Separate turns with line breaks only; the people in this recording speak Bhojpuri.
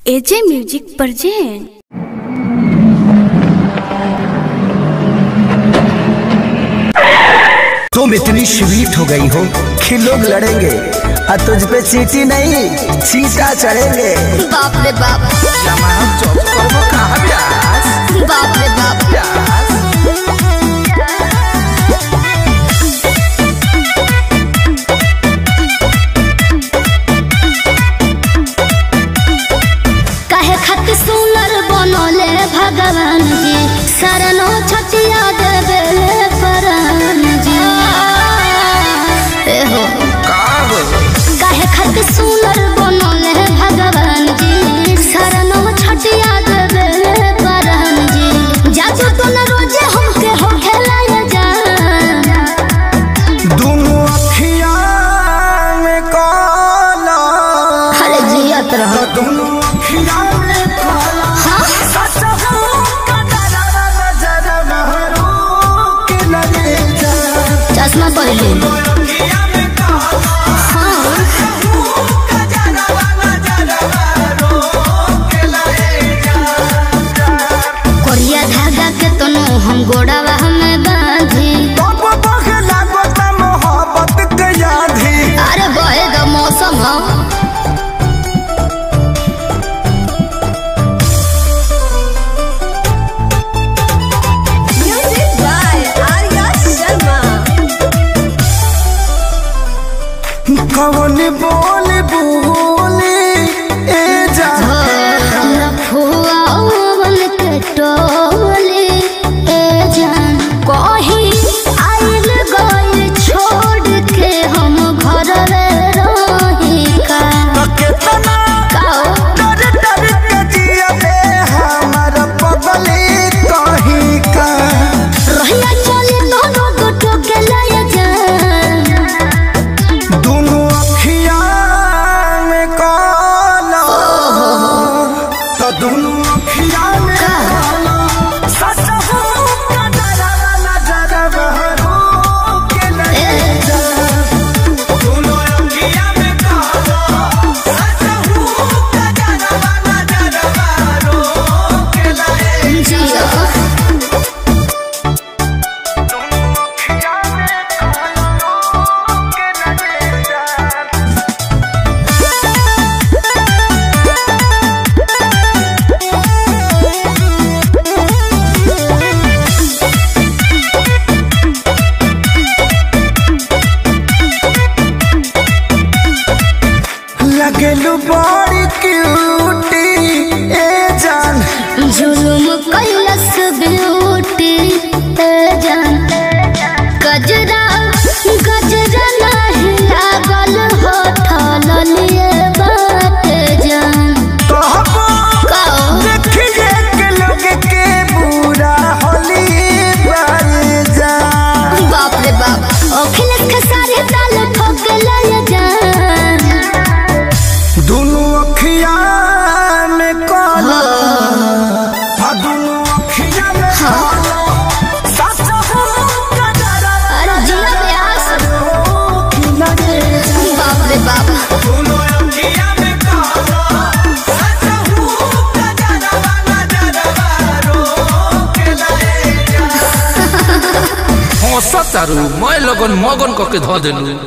एजे म्यूजिक प्रेजेंट।
तुम इतनी स्वीट हो गई हो कि लोग लड़ेंगे और तुझ पे चीटी नहीं चीटा चढ़ेंगे।
बाप रे बाप, बाप रे बाप। काहे खातिर सुनर बनले भगवान जी, शरणो छटिया देवे परान जी। हो काहे खातिर सुनर बनले भगवान जी, शरणो छटिया देवे परान जी। जादू तो न रोजे हमके हो खेलाया जान।
दोनों अखियां में काला,
अरे जियत रहो।
दोनों अखियां में काला, सच हो कदरा नजर महरो के लगे जा।
चश्मा पहले कोरिया धागा के तनो हम गोड़ावा हमें बांधी।
मोहब्बत के यादी
अरे बहेगा मौसम हो।
Music by Arya Sharma.
कौन बोल बोले ए जा
लफुआ बन के टोले ए जान कही आइल गइल छोड़ के हम घर रही का।
कितना डर डर के जिया दे हमारा पगली कहीं का।
रहिया चले दोनों गोटो के लाया जान।
दोनों अखियां में काला, तो दोनों अखियां में काला, सच हो कदरा नजर महरो के लगे जा। दोनों अखियां में काला, सच हो कदरा नजर महरो के लगे जा।
जिया
लगलू बड़ी क्यूटी ए जान।
जुलुम कैलस ब्यूटी ए जान। गजरा गजरा नहीं लागल होठल लिए बात जान। कहो
देखिए के लोग के बुरा होली बन जा।
बाप रे बाप, अखिलेश खेसारी ताल ठोक लाया जान।
दोनों अखियां में काला, दोनों अखियां में काला, सच हो कदरा
अरे जिया व्यास।
के लगे जा।
बाप रे बाप,
दोनों अखियां में काला, सच हो कदरा नजर महरो के लगे जा।
हंसा तारू मैं लगन मगन करके धो देलू।